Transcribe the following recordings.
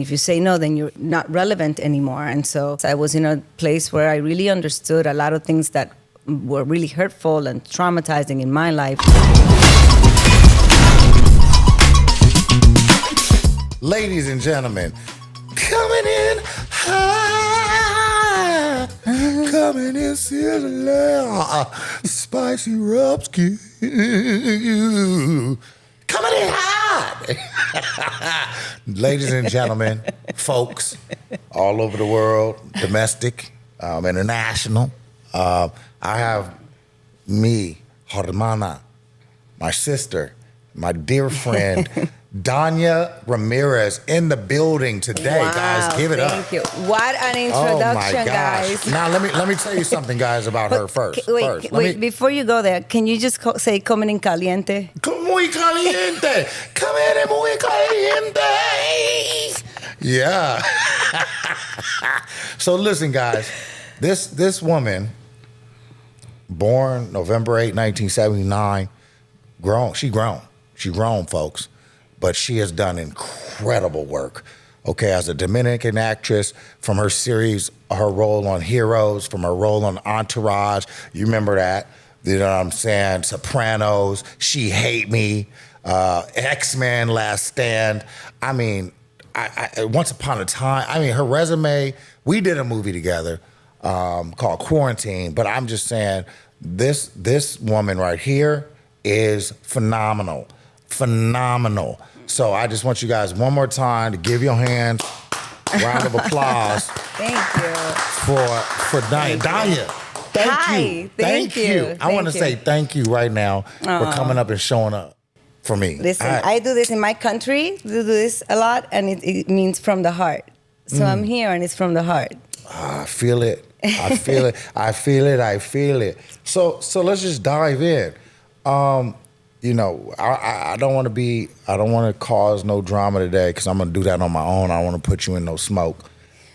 If you say no, then you're not relevant anymore. And so I was in a place where I really understood a lot of things that were really hurtful and traumatizing in my life. Ladies and gentlemen, coming in hot, coming in sizzling, spicy rubski, coming in hot. Ladies and gentlemen, folks all over the world, domestic, international, I have me, Hermana, my sister, my dear friend, Dania Ramirez in the building today. Wow, guys. Give it up. Thank you. What an introduction, guys. Now let me tell you something, guys, about her first. Wait, before you go there, can you just say "Comin In Caliente"? Muy caliente. Come in muy caliente. Yeah. So listen, guys. This woman, born November 8, 1979, She grown, folks. But she has done incredible work, okay, as a Dominican actress, from her series, her role on Heroes, from her role on Entourage. You remember that, you know what I'm saying? Sopranos, She Hate Me, X-Men, Last Stand. I mean, I Once Upon a Time, I mean, her resume, we did a movie together called Quarantine, but I'm just saying, this woman right here is phenomenal. Phenomenal. So I just want you guys one more time to give your hands round of applause. Thank you. For Dania. Dania, thank you. I want to say thank you right now for coming up and showing up for me. Listen, I do this in my country. Do this a lot, and it means from the heart. So I'm here, and it's from the heart. I feel it. I feel it. I feel it. I feel it. So let's just dive in. You know, I don't want to cause no drama today because I'm going to do that on my own. I don't want to put you in no smoke.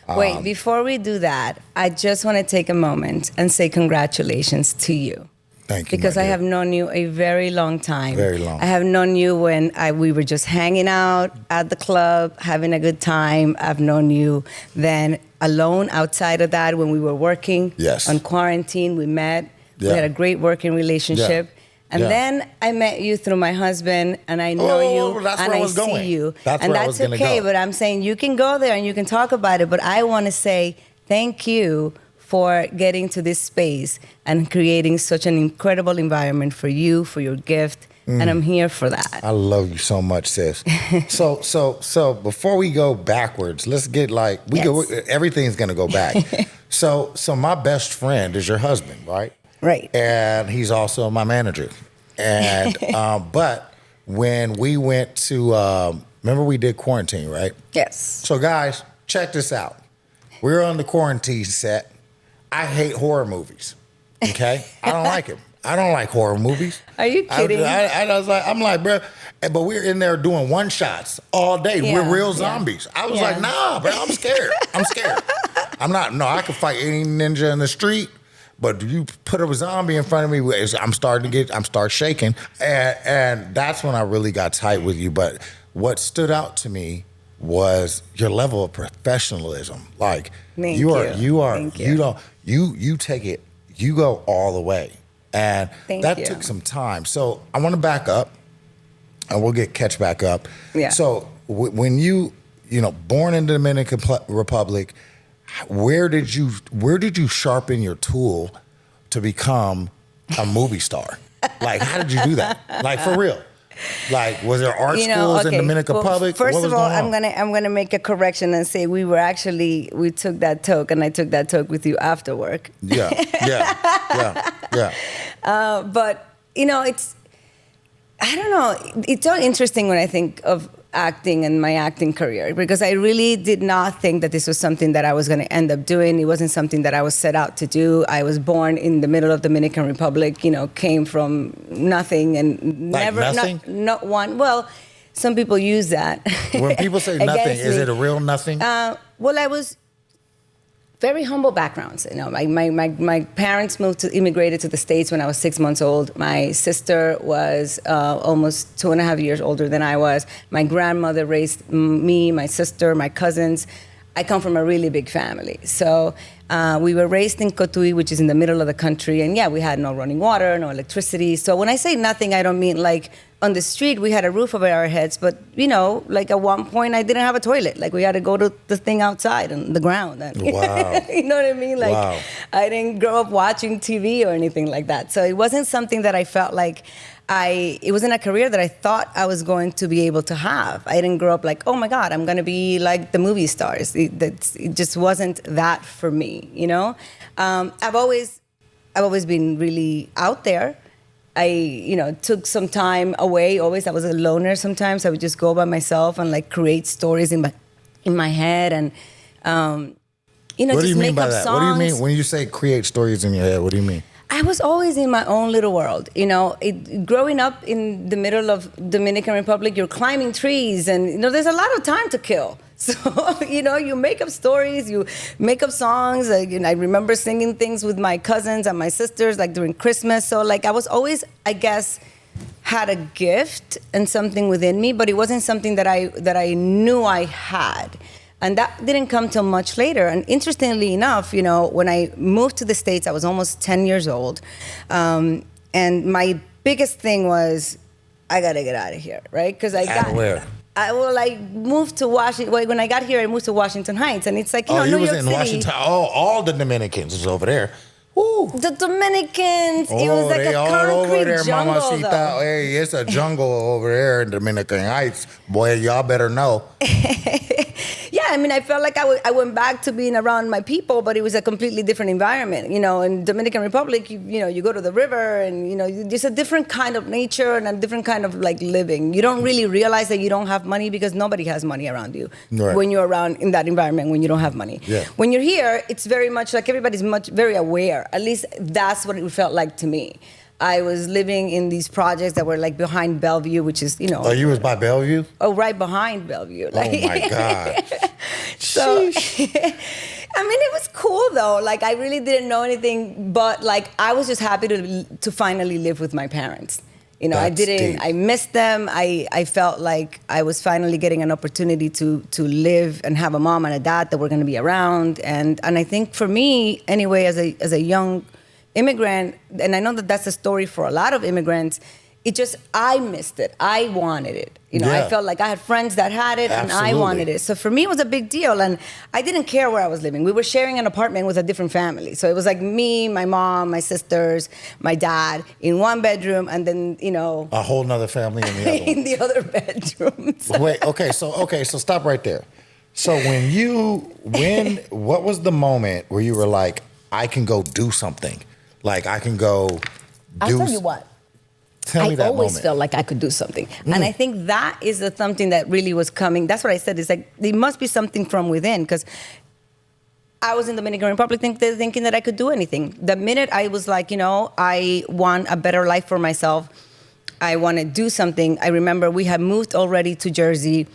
Wait, before we do that, I just want to take a moment and say congratulations to you. Thank you. Because I have known you a very long time. Very long. I have known you when we were just hanging out at the club, having a good time. I've known you then alone outside of that when we were working. Yes. On Quarantine, we met. Yeah. We had a great working relationship. Yeah. And then I met you through my husband, and I know you, that's and where I was see going. you. That's and where I that's was gonna okay, go. but I'm saying you can go there and you can talk about it, but I want to say thank you for getting to this space and creating such an incredible environment for you, for your gift, and I'm here for that. I love you so much, sis. So before we go backwards, let's get everything's gonna go back. So my best friend is your husband, right? Right. And he's also my manager. And but when we went to remember we did Quarantine, right? Yes. So guys, check this out. We're on the Quarantine set. I hate horror movies. Okay? I don't like them. I don't like horror movies. Are you kidding? I'm like, bro, but we're in there doing one shots all day. Yeah, We're real zombies. I was like, nah, bro, I'm scared. I can fight any ninja in the street. But you put a zombie in front of me, I'm start shaking. And that's when I really got tight with you. But what stood out to me was your level of professionalism. Like you take it, you go all the way. And that took some time. So I want to back up and we'll catch back up. Yeah. So when you born in the Dominican Republic, where did you sharpen your tool to become a movie star? Like, how did you do that? Like, for real? Like, was there art schools in Dominican Republic? First of all, I'm gonna make a correction and say we took that talk, and I took that talk with you after work. Yeah. But I don't know. It's so interesting when I think of acting and my acting career, because I really did not think that this was something that I was going to end up doing. It wasn't something that I was set out to do. I was born in the middle of Dominican Republic, came from nothing and like never, nothing? not one. Well, some people use that. When people say nothing, is it a real nothing? Well, I was very humble backgrounds. You know, my parents immigrated to the States when I was 6 months old. My sister was almost 2.5 years older than I was. My grandmother raised me, my sister, my cousins. I come from a really big family. So we were raised in Cotuí, which is in the middle of the country. And yeah, we had no running water, no electricity. So when I say nothing, I don't mean like on the street, we had a roof over our heads. But, you know, like at one point, I didn't have a toilet. Like we had to go to the thing outside on the ground. And, Wow. You know what I mean? Like Wow. I didn't grow up watching TV or anything like that. So it wasn't something that I felt like it wasn't a career that I thought I was going to be able to have. I didn't grow up like, oh my God, I'm going to be like the movie stars. It just wasn't that for me, you know? I've always been really out there. I, you know, took some time away. Always, I was a loner sometimes. I would just go by myself and like create stories in my head and, you know, What do just you mean make by up that? songs. What do you mean when you say create stories in your head? What do you mean? I was always in my own little world, you know. Growing up in the middle of Dominican Republic, you're climbing trees, and you know there's a lot of time to kill. So you know, you make up stories, you make up songs. Like, you know, I remember singing things with my cousins and my sisters, like during Christmas. So like I was always, I guess, had a gift and something within me, but it wasn't something that I knew I had. And that didn't come till much later. And interestingly enough, you know, when I moved to the States, I was almost 10 years old. And my biggest thing was, I gotta get out of here, right? Because Where? I moved to Washington. When I got here, I moved to Washington Heights. And it's like, you know, you New was York in City. Washington. Oh, all the Dominicans was over there. Woo. The Dominicans, it was like they a all concrete over there, jungle, Mamacita. though. Hey, it's a jungle over there in Dominican Heights. Boy, y'all better know. Yeah, I mean, I felt like I went back to being around my people, but it was a completely different environment. You know, in Dominican Republic, you know, you go to the river and, you know, there's a different kind of nature and a different kind of like living. You don't really realize that you don't have money because nobody has money around you Right. when you're around in that environment when you don't have money. Yeah. When you're here, it's very much like everybody's very aware. At least that's what it felt like to me. I was living in these projects that were like behind Bellevue, which is, you know. Oh, you was by Bellevue? Oh, right behind Bellevue. Oh my God. So, I mean, it was cool though. Like, I really didn't know anything, but like, I was just happy to finally live with my parents. You know, That's deep. I missed them. I felt like I was finally getting an opportunity to live and have a mom and a dad that were going to be around. And I think for me, anyway, as a young immigrant, and I know that that's a story for a lot of immigrants, I missed it. I wanted it. You know, Yeah. I felt like I had friends that had it and I Absolutely. wanted it. So for me, it was a big deal. And I didn't care where I was living. We were sharing an apartment with a different family. So it was like me, my mom, my sisters, my dad in one bedroom, and then, you know, A whole nother family in the other one. in the other bedroom. So Wait, so stop right there. So what was the moment where you were like, I can go do something? Like I can go do I'll tell you what. Tell me I that always moment. felt like I could do something. And I think that is something that really was coming. That's what I said. It's like, there must be something from within. Because I was in the Dominican Republic thinking that I could do anything. The minute I was like, you know, I want a better life for myself. I want to do something. I remember we had moved already to Jersey.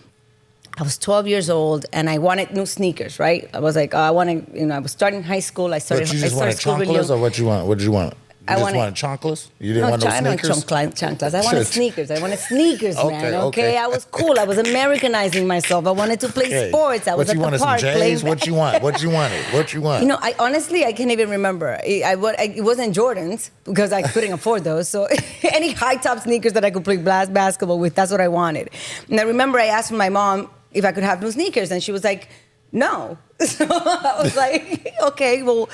I was 12 years old and I wanted new sneakers, right? I was like, I was starting high school. I But you just wanted chanclas or what you want? What did you want? You just wanted chanclas? You didn't want no I don't sneakers? chanclas. I wanted sneakers. I wanted sneakers, man. Okay. I was cool. I was Americanizing myself. I wanted to play sports. I was What you at wanted, the park some playing. J's? What you want? What you wanted? What you want? You know, I honestly can't even remember. It wasn't Jordans because I couldn't afford those. So any high top sneakers that I could play basketball with, that's what I wanted. And I remember I asked my mom if I could have new sneakers, and she was like, "No." So I was like, "Okay, well,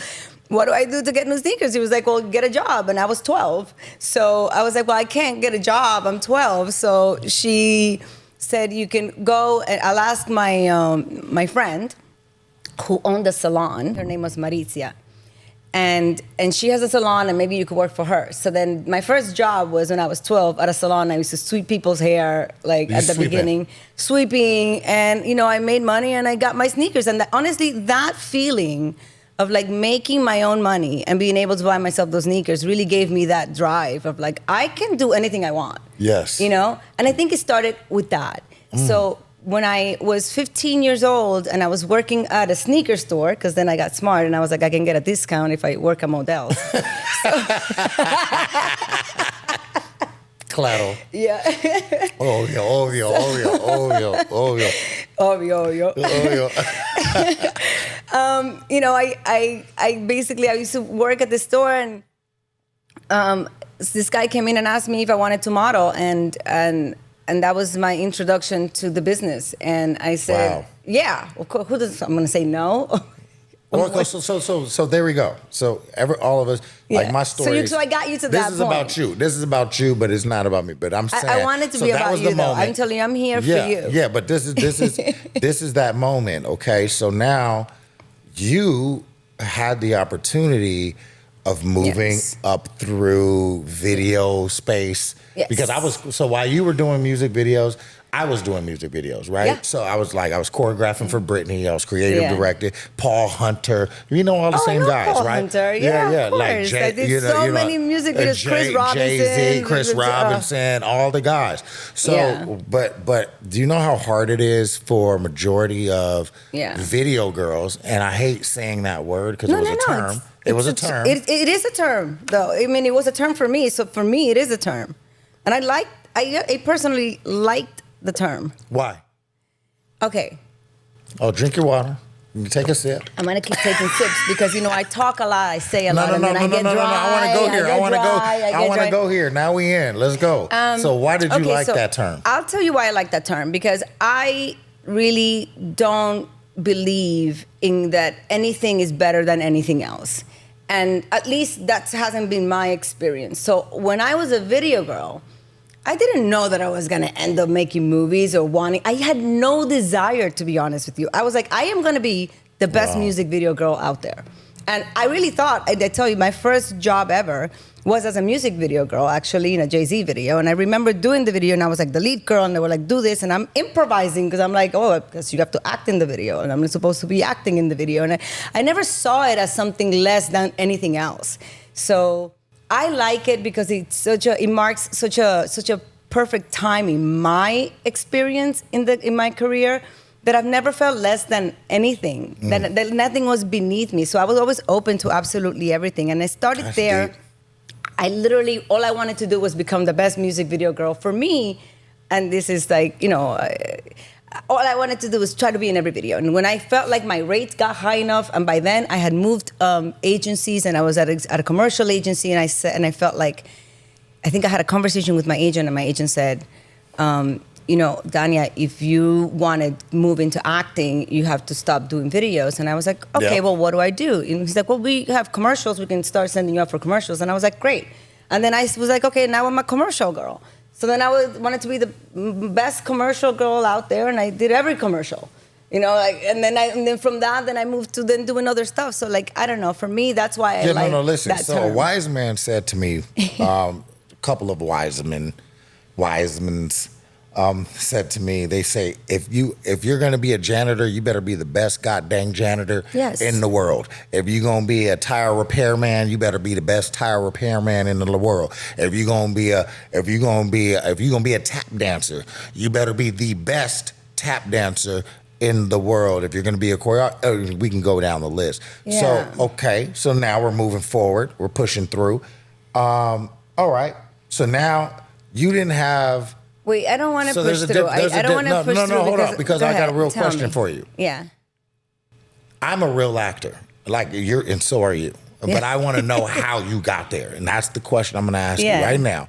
what do I do to get new sneakers?" He was like, "Well, get a job." And I was 12. So I was like, "Well, I can't get a job. I'm 12. So she said, "You can go and I'll ask my friend who owned a salon. Her name was Maurizia. And she has a salon and maybe you could work for her." So then my first job was when I was 12 at a salon. I used to sweep people's hair like You at the sweeping. beginning. Sweeping. And, you know, I made money and I got my sneakers. And honestly, that feeling of like making my own money and being able to buy myself those sneakers really gave me that drive of like, I can do anything I want. Yes. You know? And I think it started with that. So when I was 15 years old and I was working at a sneaker store, because then I got smart and I was like, I can get a discount if I work at Modell's. Claro. Yeah. Obvio. You know, I basically, I used to work at the store, and this guy came in and asked me if I wanted to model, and that was my introduction to the business. And I said, wow. Yeah, of course, I'm going to say no. Well, so there we go. So all of us, like my story. So I got you to that point. This is about you. This is about you, but it's not about me. But I'm saying I want it to be about you, though. I'm telling you, I'm here for you. Yeah, but this is that moment. Okay, so now you had the opportunity of moving up through video space. Yes. Because while you were doing music videos, I was doing music videos, right? Yeah. So I was choreographing for Britney. I was creative director, Paul Hunter. You know all the same guys, Paul right? Hunter. Yeah, of course. Like I did many music videos. Chris Robinson, Jay-Z, Chris Robinson, all the guys. So, but do you know how hard it is for a majority of video girls? And I hate saying that word because it was a term. It was a term. It is a term, though. I mean, it was a term for me. So for me, it is a term, and I personally liked the term. Why? Okay. Oh, drink your water. You take a sip. I'm gonna keep taking sips because I talk a lot, I say a lot, and then I get dry. I want to go here. I want to go here. Now we in. Let's go. So why did you like that term? I'll tell you why I like that term, because I really don't believe in that anything is better than anything else, and at least that hasn't been my experience. So when I was a video girl, I didn't know that I was going to end up making movies or I had no desire, to be honest with you. I was like, I am going to be the best music video girl out there. And I really thought, I tell you, my first job ever was as a music video girl, actually, in a Jay-Z video. And I remember doing the video, and I was like the lead girl, and they were like, do this. And I'm improvising because I'm like, because you have to act in the video, and I'm supposed to be acting in the video. And I never saw it as something less than anything else. So I like it because it marks such a perfect time in my experience in my career that I've never felt less than anything. That nothing was beneath me. So I was always open to absolutely everything. And I started there. Deep. I literally, all I wanted to do was become the best music video girl for me. And this is like, all I wanted to do was try to be in every video. And when I felt like my rates got high enough, and by then I had moved agencies, and I was at a commercial agency, and I felt like, I think I had a conversation with my agent, and my agent said, Dania, if you want to move into acting, you have to stop doing videos. And I was like, okay, well, what do I do? And he's like, well, we have commercials. We can start sending you out for commercials. And I was like, great. And then I was like, okay, now I'm a commercial girl. So then I wanted to be the best commercial girl out there, and I did every commercial. And then from that, I moved to then doing other stuff. So I don't know. For me, that's why I like listen. that So term. A wise man said to me, a couple of wise men said to me, they say, if you're going to be a janitor, you better be the best goddamn janitor in the world. If you're going to be a tire repairman, you better be the best tire repairman in the world. If you're going to be a tap dancer, you better be the best tap dancer in the world. If you're going to be a choreographer, we can go down the list. Yeah. So now we're moving forward. We're pushing through. All right. So now you didn't have. Wait, I don't want to push through. I don't want to push through. No, hold on, because I got a real question for you. Yeah. I'm a real actor, like you're, and so are you. But I want to know how you got there, and that's the question I'm going to ask you right now.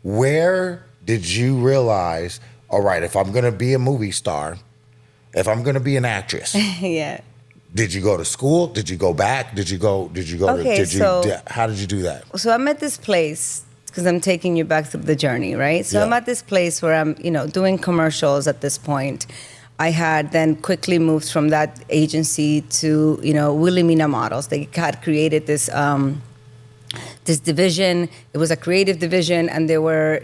Where did you realize, all right, if I'm going to be a movie star, if I'm going to be an actress, did you go to school? Did you go back? How did you do that? So I'm at this place, because I'm taking you back through the journey, right? So I'm at this place where I'm, doing commercials at this point. I had then quickly moved from that agency to, Wilhelmina Models. They had created this this division. It was a creative division, and they were,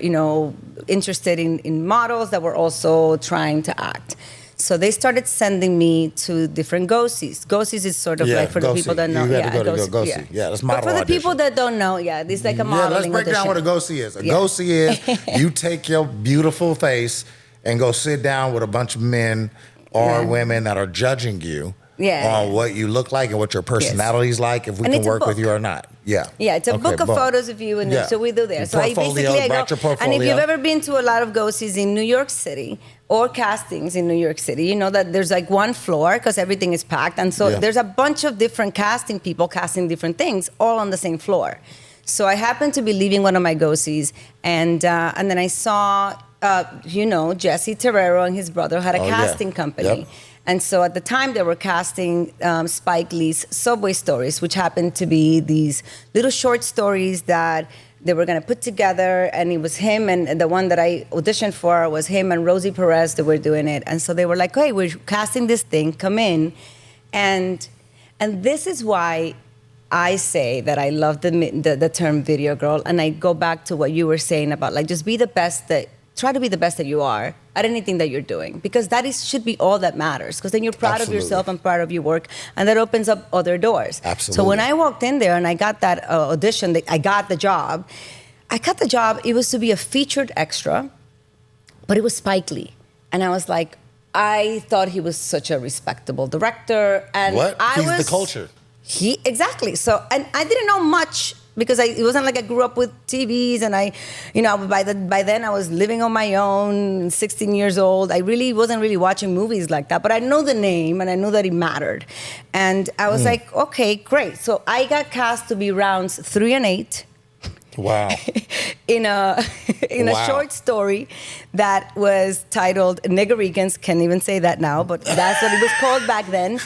interested in models that were also trying to act. So they started sending me to different go-sees. Go-sees is sort of like for the people that know. You had to go to go-see. Yeah, that's model But for the audition. people that don't know, this is like a modeling let's break down what a go-see is. A go-see is you take your beautiful face and go sit down with a bunch of men or women that are judging you on what you look like and what your personality's like, if we can work with you or not. Yeah. Yeah, it's a book of photos of you, and so we do there. So I go, and if you've ever been to a lot of go-sees in New York City or castings in New York City, you know that there's like one floor because everything is packed, and so there's a bunch of different casting people casting different things all on the same floor. So I happened to be leaving one of my go-sees, and then I saw, Jesse Terrero and his brother had a casting company. Yep. And so at the time, they were casting Spike Lee's Subway Stories, which happened to be these little short stories that they were going to put together. And it was him, and the one that I auditioned for was him and Rosie Perez that were doing it. And so they were like, hey, we're casting this thing, come in. And this is why I say that I love the term video girl. And I go back to what you were saying about, like, just be the best try to be the best that you are at anything that you're doing, because that should be all that matters, because then you're proud of yourself and proud of your work, and that opens up other doors. Absolutely. So when I walked in there and I got that audition, I got the job. It was to be a featured extra, but it was Spike Lee. And I was like, I thought he was such a respectable director. And He's the culture. Exactly. So, and I didn't know much, because it wasn't like I grew up with TVs, and by then I was living on my own, 16 years old. I really wasn't watching movies like that, but I know the name and I knew that it mattered. And I was like, okay, great. So I got cast to be rounds 3 and 8. Wow. in a short story that was titled Niggericans. Can't even say that now, but that's what it was called back then.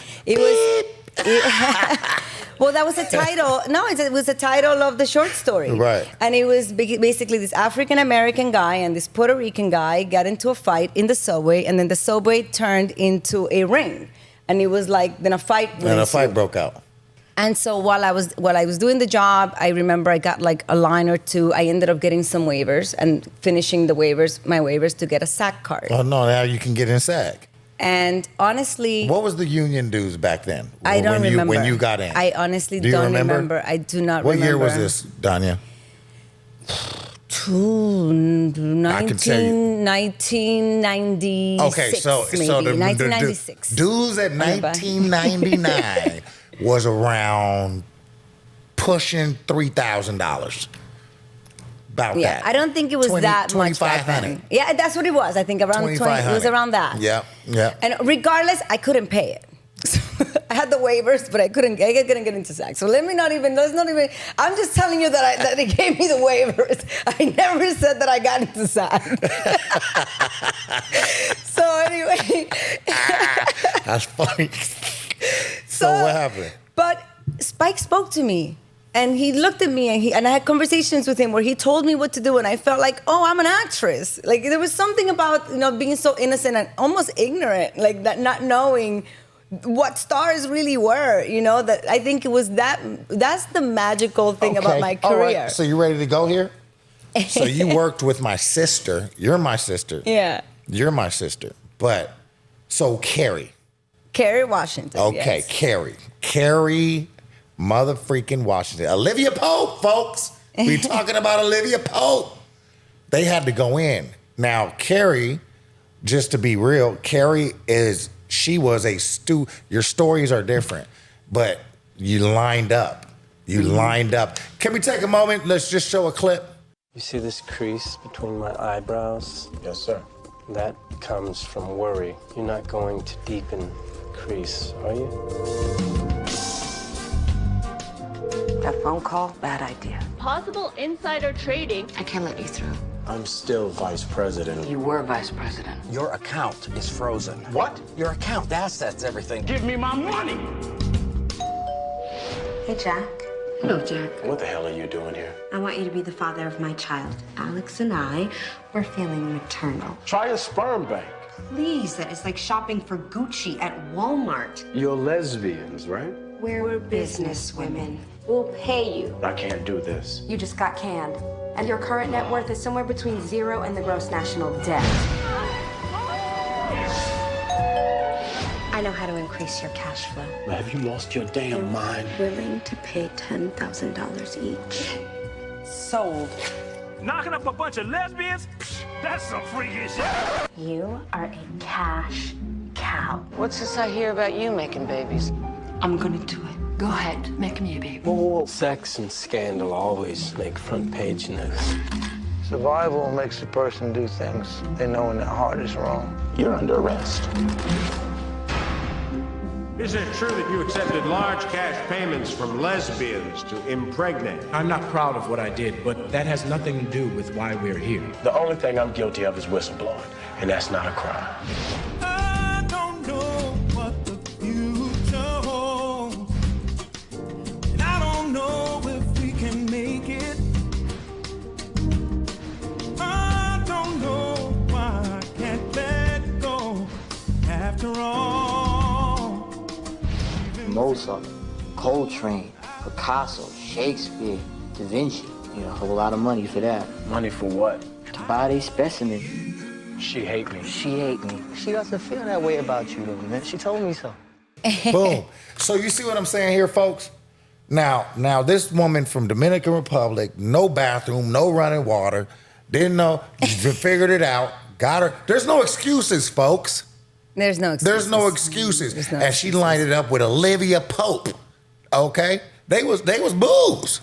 Well, that was the title. No, it was the title of the short story. Right. And it was basically this African-American guy and this Puerto Rican guy got into a fight in the subway, and then the subway turned into a ring. And it was like, then a fight broke out. And so while I was doing the job, I remember I got like a line or two. I ended up getting some waivers and finishing my waivers to get a SAG card. Oh, no, now you can get in SAG. And honestly, what was the union dues back then? I don't remember. When you got in? I honestly don't remember. I do not remember. What year was this, Dania? 1996. Okay, so maybe. 1996. The dues at 1999 was around pushing $3,000. About that. I don't think it was that much back then. Yeah, that's what it was. I think around 20. It was around that. Yeah. And regardless, I couldn't pay it. I had the waivers, but I couldn't get into SAG. So let's not even. I'm just telling you that they gave me the waivers. I never said that I got into SAG. So anyway. That's funny. So what happened? But Spike spoke to me. And he looked at me, and I had conversations with him where he told me what to do, and I felt like, oh, I'm an actress. Like, there was something about, being so innocent and almost ignorant, like that, not knowing what stars really were, that I think it was that's the magical thing about my career. All right. So you ready to go here? So you worked with my sister. You're my sister. Yeah. You're my sister. But, so Kerry Washington. Okay, yes. Kerry mother-freaking Washington. Olivia Pope, folks. We talking about Olivia Pope. They had to go in. Now, Kerry, just to be real, she was your stories are different, but you lined up. Can we take a moment? Let's just show a clip. You see this crease between my eyebrows? Yes, sir. That comes from worry. You're not going to deepen the crease, are you? That phone call, bad idea. Possible insider trading. I can't let you through. I'm still vice president. You were vice president. Your account is frozen. What? Your account, the assets, everything. Give me my money! Hey, Jack. Hello, Jack. What the hell are you doing here? I want you to be the father of my child. Alex and I, we're feeling maternal. Try a sperm bank. Please, that is like shopping for Gucci at Walmart. You're lesbians, right? We're business women. We'll pay you. I can't do this. You just got canned. And your current net worth is somewhere between 0 and the gross national debt. I know how to increase your cash flow. Have you lost your damn mind? Willing to pay $10,000 each. Sold. Knocking up a bunch of lesbians? That's some freaky shit. You are a cash cow. What's this I hear about you making babies? I'm gonna do it. Go ahead, make me a baby. Whoa. Sex and scandal always make front page news. Survival makes a person do things they know in their heart is wrong. You're under arrest. Isn't it true that you accepted large cash payments from lesbians to impregnate? I'm not proud of what I did, but that has nothing to do with why we're here. The only thing I'm guilty of is whistleblowing, and that's not a crime. I don't know what the future holds, and I don't know if we can make it. I don't know why I can't let go after all. Mozart, Coltrane, Picasso, Shakespeare, Da Vinci. You know, a whole lot of money for that. Money for what? To buy these specimens. She hate me. She hate me. She doesn't feel that way about you, though, man. She told me so. Boom. So you see what I'm saying here, folks? Now this woman from Dominican Republic, no bathroom, no running water, didn't know, figured it out, got her. There's no excuses, folks. There's no excuses. There's no excuses. There's no and she lined it up with Olivia Pope. Okay? They was boos.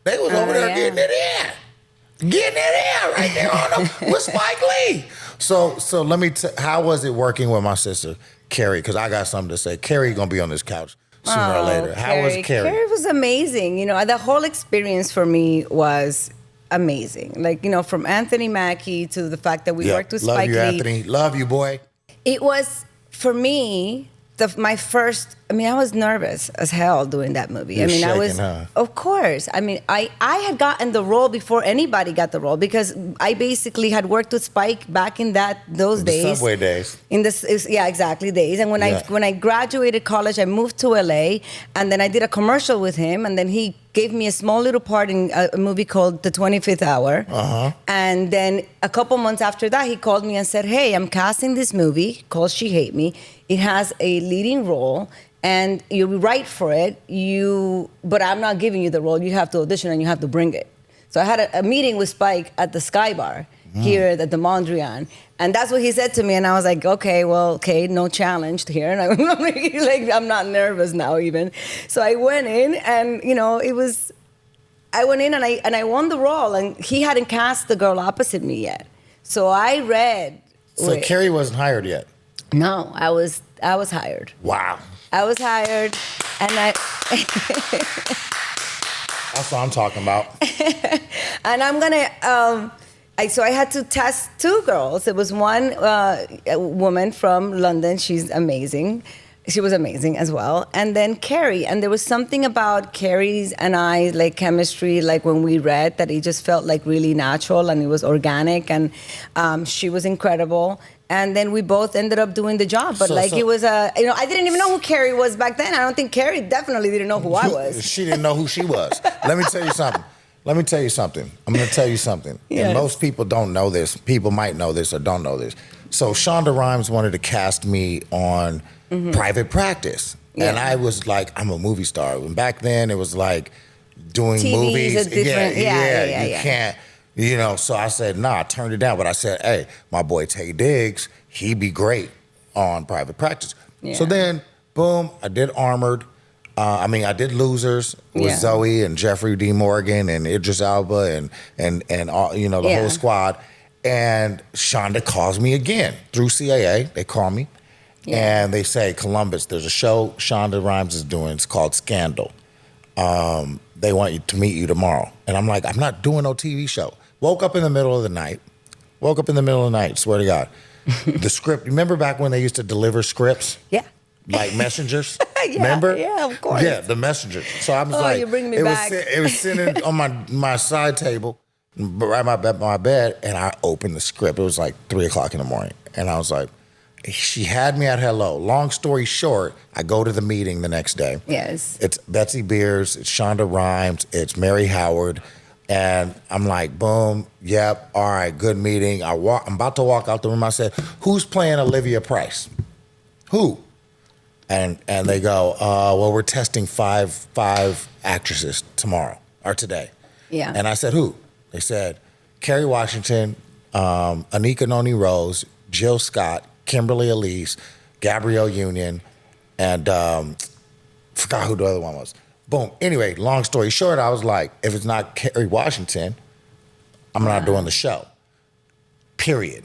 They was over there getting it in. Getting it in right there on them with Spike Lee. So let me how was it working with my sister, Carrie? Because I got something to say. Carrie gonna be on this couch sooner or later. How was Carrie? Carrie was amazing. You know, the whole experience for me was amazing. Like, you know, from Anthony Mackie to the fact that we worked with Spike Lee. Love you, Anthony. Love you, boy. It was, for me, my first, I mean, I was nervous as hell doing that movie. You're I mean, shaking, I was, huh? Of course. I mean, I had gotten the role before anybody got the role because I basically had worked with Spike back in those days. Subway days. Yeah, exactly, days. And when I graduated college, I moved to LA, and then I did a commercial with him, and then he gave me a small little part in a movie called The 25th Hour. Uh-huh. And then a couple months after that, he called me and said, hey, I'm casting this movie called She Hate Me. It has a leading role, and you write for it, but I'm not giving you the role. You have to audition and you have to bring it. So I had a meeting with Spike at the Sky Bar here at the Mondrian. And that's what he said to me. And I was like, okay, no challenge here. And I'm not nervous now even. So I went in and, you know, I went in and I won the role, and he hadn't cast the girl opposite me yet. So I read. So Carrie wasn't hired yet? No, I was hired. Wow. I was hired, and that's what I'm talking about. And I'm gonna. So I had to test two girls. It was one a woman from London. She's amazing. She was amazing as well. And then Carrie. And there was something about Carrie's and I, like chemistry, like when we read, that it just felt like really natural and it was organic. And she was incredible. And then we both ended up doing the job. But it was I didn't even know who Carrie was back then. I don't think Carrie definitely didn't know who I was. She didn't know who she was. Let me tell you something. I'm going to tell you something. Yes. And most people don't know this. People might know this or don't know this. So Shonda Rhimes wanted to cast me on Private Practice. Yeah. And I was like, I'm a movie star. And back then it was like doing TV's movies. You can't, you know. So I said, nah, I turned it down. But I said, hey, my boy Tay Diggs, he'd be great on Private Practice. Yeah. So then, boom, I did Armored. I did Losers with Zoe and Jeffrey D. Morgan and Idris Elba and all, you know, the whole squad. And Shonda calls me again through CAA. They call me and they say, Columbus, there's a show Shonda Rhimes is doing. It's called Scandal. They want you to meet you tomorrow. And I'm like, I'm not doing no TV show. Woke up in the middle of the night, swear to God. The script, remember back when they used to deliver scripts? Yeah. Like messengers, remember? Yeah, of course. Yeah, the messengers. So I was like, you're bringing me back. It was sitting on my side table, right by my bed, and I opened the script. It was like 3:00 in the morning, and I was like, she had me at hello. Long story short, I go to the meeting the next day. Yes. It's Betsy Beers, it's Shonda Rhimes, it's Mary Howard, and I'm like, boom, yep, all right, good meeting. I'm about to walk out the room. I said, who's playing Olivia Price? Who? And they go, well, we're testing five actresses tomorrow or today. Yeah. And I said, who? They said Kerry Washington, Anika Noni Rose, Jill Scott, Kimberly Elise, Gabrielle Union, and forgot who the other one was. Boom. Anyway, long story short, I was like, if it's not Kerry Washington, I'm not doing the show. Period.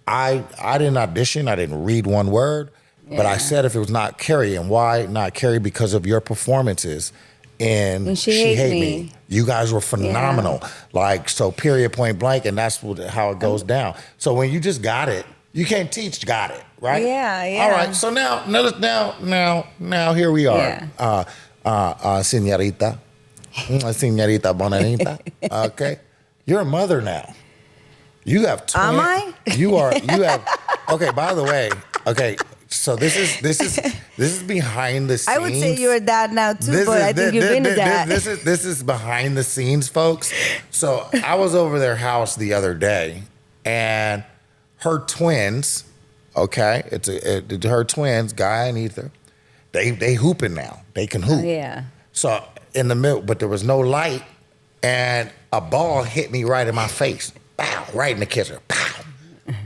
I didn't audition. I didn't read one word. But I said if it was not Kerry, and why not Kerry? Because of your performances in She Hate Me. You guys were phenomenal. Yeah. Like, so period, point blank, and that's how it goes down. So when you just got it, you can't teach got it, right? Yeah. All right, so now here we are. Yeah. Señorita Bonanita. Okay. You're a mother now. You have twins. Am I? You have okay, by the way, okay. So this is behind the scenes. I would say you're a dad now too, but I think you've been a dad. This is behind the scenes, folks. So I was over their house the other day, and her twins, okay, it's her twins, Guy and Ether. They hooping now. They can hoop. Yeah. So in the middle, but there was no light, and a ball hit me right in my face. Pow! Right in the kisser. Pow!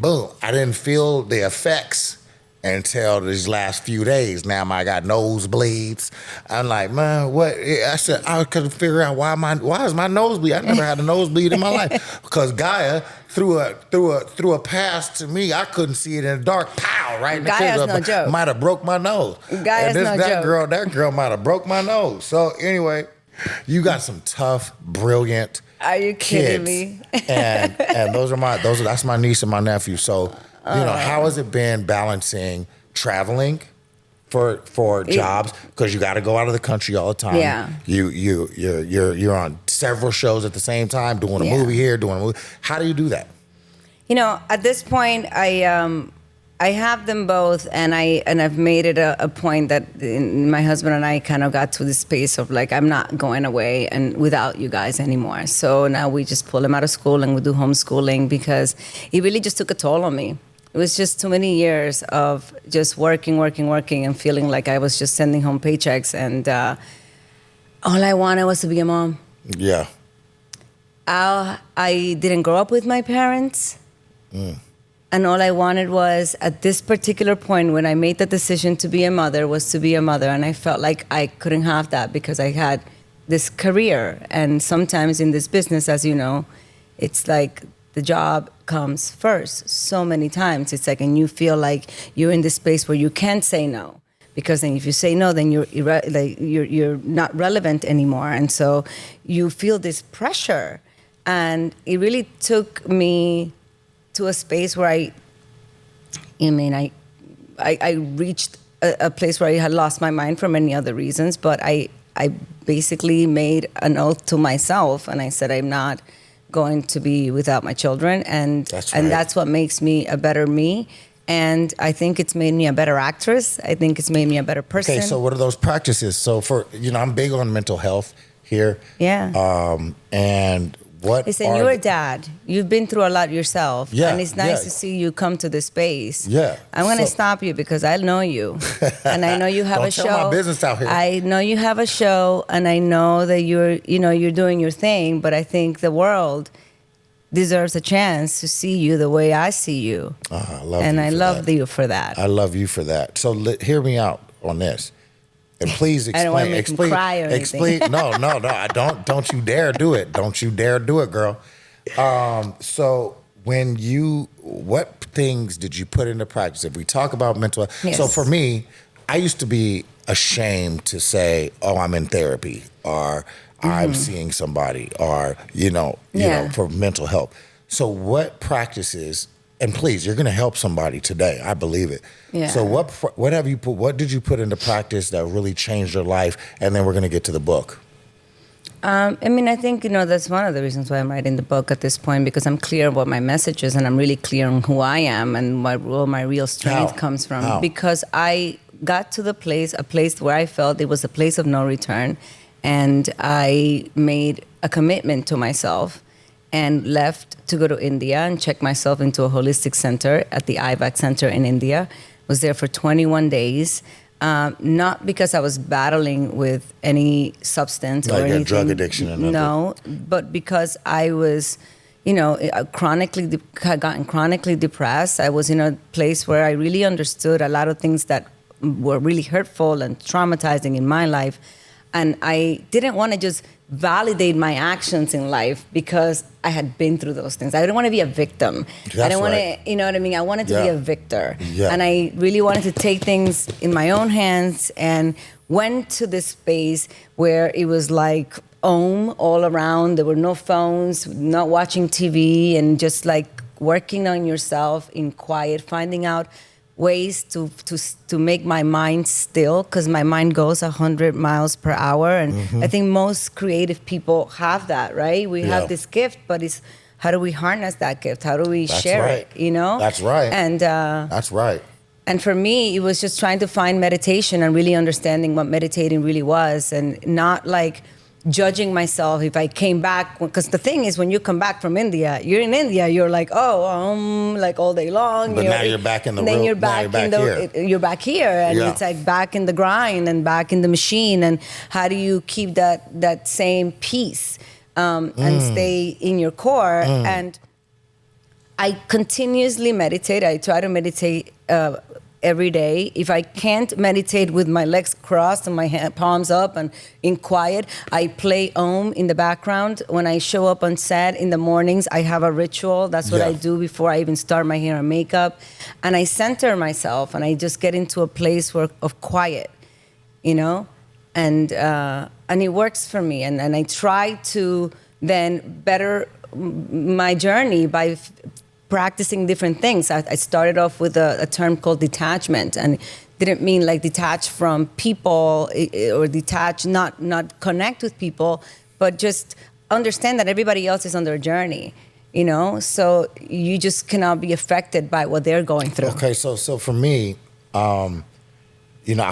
Boom! I didn't feel the effects until these last few days. Now I got nosebleeds. I'm like, man, what? I said I couldn't figure out why is my nosebleed? I never had a nosebleed in my life because Gaia threw a pass to me. I couldn't see it in the dark. Pow! Right in the Gaia's no joke. Might have broke my nose. Gaia's no joke. That girl might have broke my nose. So anyway, you got some tough, brilliant. Are you kidding kids. me? and that's my niece and my nephew. So. How has it been balancing traveling for jobs because you got to go out of the country all the time? Yeah. You're on several shows at the same time, doing a movie here, doing a movie. How do you do that? At this point, I have them both, and I've made it a point that my husband and I kind of got to this space of like, I'm not going away and without you guys anymore. So now we just pull them out of school and we do homeschooling because it really just took a toll on me. It was just too many years of just working and feeling like I was just sending home paychecks, and all I wanted was to be a mom. Yeah. I didn't grow up with my parents. And all I wanted was, at this particular point, when I made the decision to be a mother, was to be a mother. And I felt like I couldn't have that because I had this career. And sometimes in this business, as you know, it's like the job comes first so many times. It's like, and you feel like you're in this space where you can't say no. Because then if you say no, then you're not relevant anymore. And so you feel this pressure. And it really took me to a space where I reached a place where I had lost my mind for many other reasons, but I basically made an oath to myself, and I said I'm not going to be without my children, and that's what makes me a better me. And I think it's made me a better actress. I think it's made me a better person. Okay, so what are those practices? So I'm big on mental health here. Yeah. And what? Listen, you're a dad. You've been through a lot yourself. Yeah. And it's nice to see you come to this space. Yeah. I'm going to stop you because I know you. And I know you have a show. Don't tell my business out here. I know you have a show, and I know that you're doing your thing, but I think the world deserves a chance to see you the way I see you. I love and you I for love that. you for that. I love you for that. So hear me out on this. And please explain. I don't want to make him cry or anything. No. Don't you dare do it. Don't you dare do it, girl. So what things did you put into practice? If we talk about mental health. Yes. So for me, I used to be ashamed to say, oh, I'm in therapy, or I'm seeing somebody, or, for mental health. So what practices, and please, you're going to help somebody today. I believe it. Yeah. So what did you put into practice that really changed your life? And then we're going to get to the book. I think, that's one of the reasons why I'm writing the book at this point, because I'm clear what my message is, and I'm really clear on who I am and where my real strength comes from. How? Because I got to a place where I felt it was a place of no return, and I made a commitment to myself and left to go to India and check myself into a holistic center at the IVAC Center in India. Was there for 21 days. not because I was battling with any substance or Like anything. a drug addiction or nothing. No, but because I was, had gotten chronically depressed. I was in a place where I really understood a lot of things that were really hurtful and traumatizing in my life. And I didn't want to just validate my actions in life because I had been through those things. I didn't want to be a victim. That's I didn't want right. to, you know what I mean? I wanted to be a victor. Yeah. And I really wanted to take things in my own hands and went to this space where it was like all around. There were no phones, not watching TV, and just like working on yourself in quiet, finding out ways to make my mind still, because my mind goes 100 miles per hour. And I think most creative people have that, right? We have this gift, but it's how do we harness that gift? How do we share it, That's right. And that's right. and for me, it was just trying to find meditation and really understanding what meditating really was, and not like judging myself if I came back. Because the thing is, when you come back from India, you're in India, you're like, like all day long. But now you're back in the then real, you're back you're back here, and it's like back in the grind and back in the machine. And how do you keep that same peace and stay in your core? And I continuously meditate. I try to meditate every day. If I can't meditate with my legs crossed and my palms up and in quiet, I play Om in the background. When I show up on set in the mornings, I have a ritual. That's what I do before I even start my hair and makeup. And I center myself, and I just get into a place of quiet, and it works for me. And I try to then better my journey by practicing different things. I started off with a term called detachment, and didn't mean like detach from people or detach, not connect with people, but just understand that everybody else is on their journey, so you just cannot be affected by what they're going through. Okay, so for me, I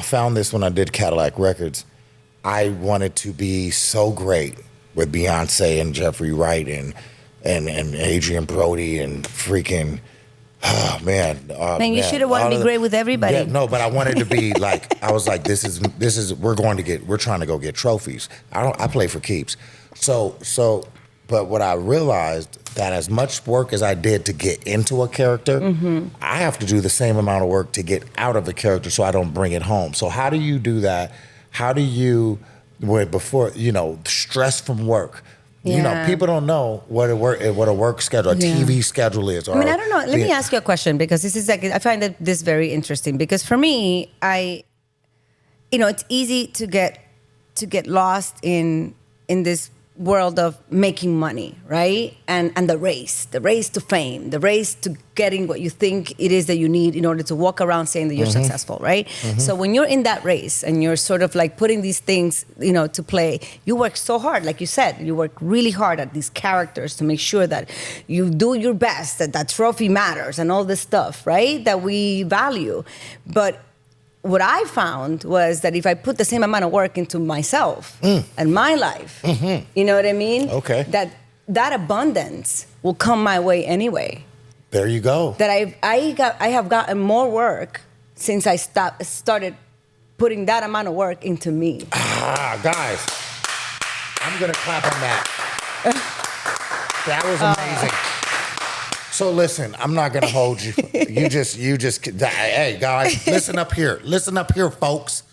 found this when I did Cadillac Records. I wanted to be so great with Beyonce and Jeffrey Wright and Adrian Brody and freaking, man, you should have wanted to be great with everybody. Yeah, no, but I wanted to be like, I was like, this is we're trying to go get trophies. I play for keeps. So, but what I realized that as much work as I did to get into a character, I have to do the same amount of work to get out of the character so I don't bring it home. So how do you do that? How do you, stress from work? Yeah. People don't know what a work schedule, a TV schedule is. I don't know. Let me ask you a question, because this is I find this very interesting. Because for me, it's easy to get lost in this world of making money, right? And the race to fame, the race to getting what you think it is that you need in order to walk around saying that you're successful, right? So when you're in that race and you're sort of like putting these things, to play, you work so hard, like you said, you work really hard at these characters to make sure that you do your best, that trophy matters and all this stuff, right? That we value. But what I found was that if I put the same amount of work into myself and my life, you know what I mean? Okay. That abundance will come my way anyway. There you go. That I have gotten more work since I started putting that amount of work into me. Guys, I'm gonna clap on that. That was amazing. So listen, I'm not gonna hold you. You just. Hey guys, listen up here. Listen up here, folks.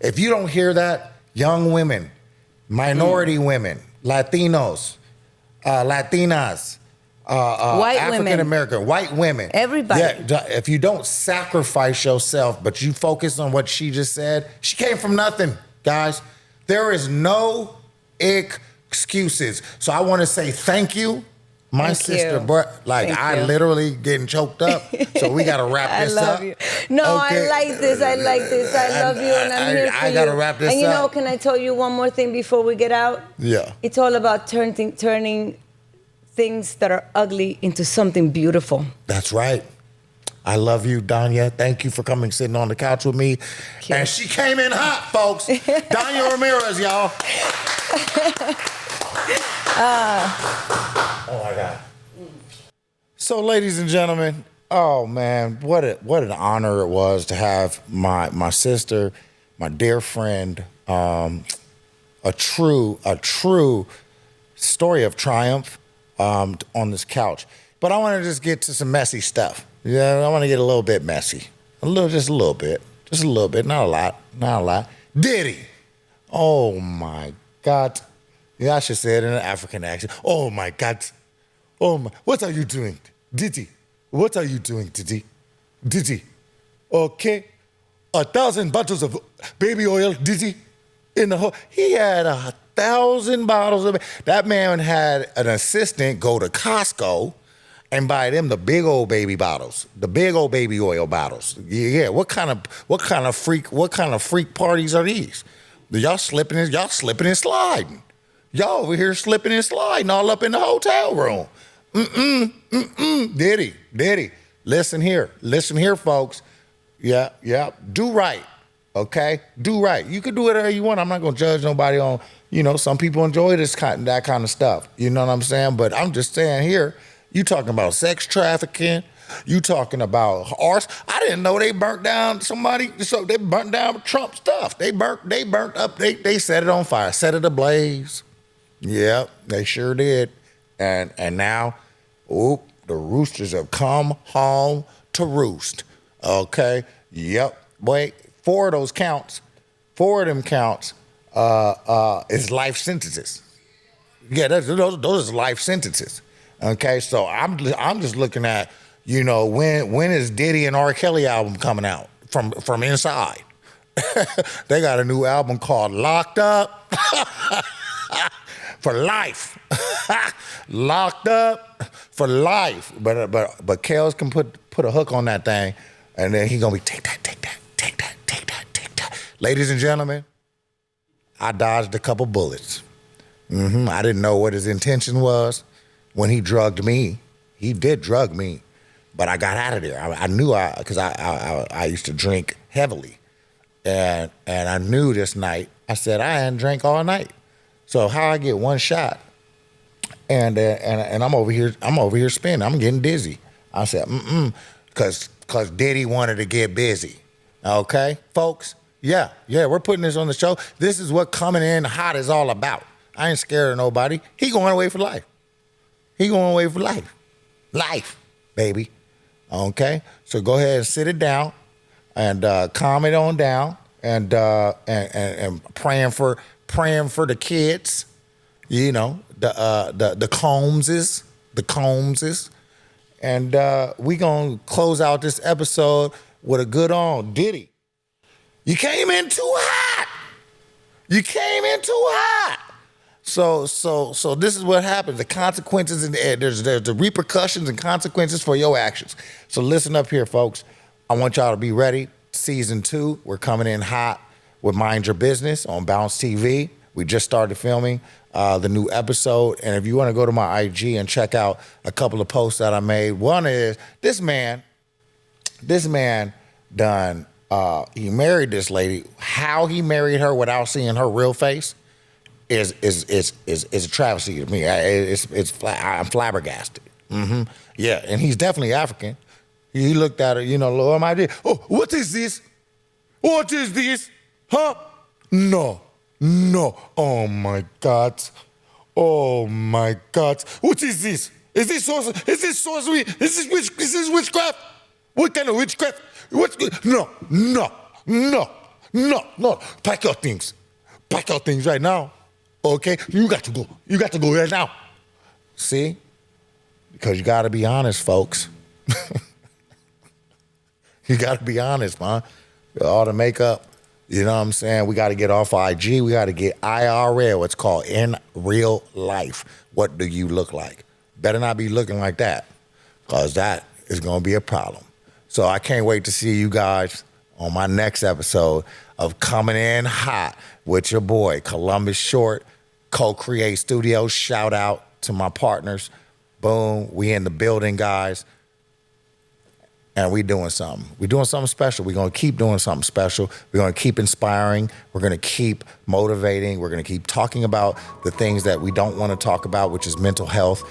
If you don't hear that, young women, minority women, Latinos, Latinas, white African women, American, white women, everybody. Yeah, if you don't sacrifice yourself, but you focus on what she just said, she came from nothing, guys. There is no excuses. So I want to say thank you. My sister, but I literally getting choked up. So we gotta wrap this up. I love you. No, okay. I like this. I love you, and I'm here for you. I gotta wrap this up. And can I tell you one more thing before we get out? Yeah. It's all about turning things that are ugly into something beautiful. That's right. I love you, Dania. Thank you for coming, sitting on the couch with me. And she came in hot, folks. Dania Ramirez, y'all. Oh my God. So, ladies and gentlemen, Oh man, what an honor it was to have my sister, my dear friend, a true story of triumph on this couch. But I want to just get to some messy stuff. Yeah, I want to get a little bit messy, just a little bit, not a lot. Diddy, oh my God, yeah, I should say it in an African accent. Oh my God, what are you doing, Diddy? What are you doing, Diddy? Diddy, okay, 1,000 bottles of baby oil, Diddy, in the whole. He had 1,000 bottles of it. That man had an assistant go to Costco and buy them the big old baby bottles, the big old baby oil bottles. Yeah, what kind of freak parties are these? Y'all slipping and sliding. Y'all over here slipping and sliding all up in the hotel room. Diddy. Listen here, folks. Yeah. Do right, okay? Do right. You can do whatever you want. I'm not gonna judge nobody on. Some people enjoy that kind of stuff. You know what I'm saying? But I'm just saying here. You talking about sex trafficking? You talking about arson? I didn't know they burnt down somebody. So they burnt down Trump stuff. They burnt up. They set it on fire, set it ablaze. Yep, they sure did. And now, the roosters have come home to roost. Okay. Yep. Wait, 4 of them counts is life sentences. Yeah, those are life sentences. Okay, so I'm just looking at, when is Diddy and R. Kelly album coming out from inside? They got a new album called Locked Up for Life. Locked Up for Life. But Kels can put a hook on that thing, and then he gonna be take that. Ladies and gentlemen, I dodged a couple bullets. I didn't know what his intention was. When he drugged me, he did drug me, but I got out of there. I knew because I used to drink heavily, and I knew this night. I said I hadn't drank all night, so how I get one shot, and I'm over here spinning. I'm getting dizzy. I said because Diddy wanted to get busy. Okay, folks. Yeah, we're putting this on the show. This is what Comin In Hot is all about. I ain't scared of nobody. He going away for life. Life, baby. Okay? So go ahead and sit it down and calm it on down and praying for the kids, the Combses. And we gonna close out this episode with a good on Diddy. You came in too hot. So this is what happens. The consequences and there's the repercussions and consequences for your actions. So listen up here, folks. I want y'all to be ready. Season 2, we're coming in hot with Mind Your Business on Bounce TV. We just started filming the new episode. And if you want to go to my IG and check out a couple of posts that I made, one is this man done. He married this lady. How he married her without seeing her real face is a travesty to me. I'm flabbergasted. Yeah, and he's definitely African. He looked at her, Lord, my dear. Oh, what is this? What is this? Huh? No. Oh my God. What is this? Is this sorcery? Is this witchcraft? What kind of witchcraft? No. Pack your things right now. Okay? You got to go right now. See? Because you got to be honest, folks. You got to be honest, man. All the makeup, you know what I'm saying? We got to get off IG. We got to get IRL. It's called in real life. What do you look like? Better not be looking like that, because that is going to be a problem. So I can't wait to see you guys on my next episode of Comin In Hot with your boy, Columbus Short, Co-Create Studios. Shout out to my partners. Boom, we in the building, guys. And we doing something. We're doing something special. We're going to keep doing something special. We're going to keep inspiring. We're going to keep motivating. We're going to keep talking about the things that we don't want to talk about, which is mental health.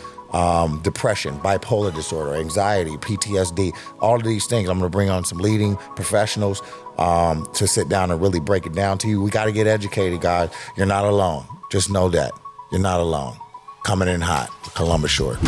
depression, bipolar disorder, anxiety, PTSD, all of these things. I'm going to bring on some leading professionals to sit down and really break it down to you. We got to get educated, guys. You're not alone. Just know that. You're not alone. Coming in hot, Columbus Short.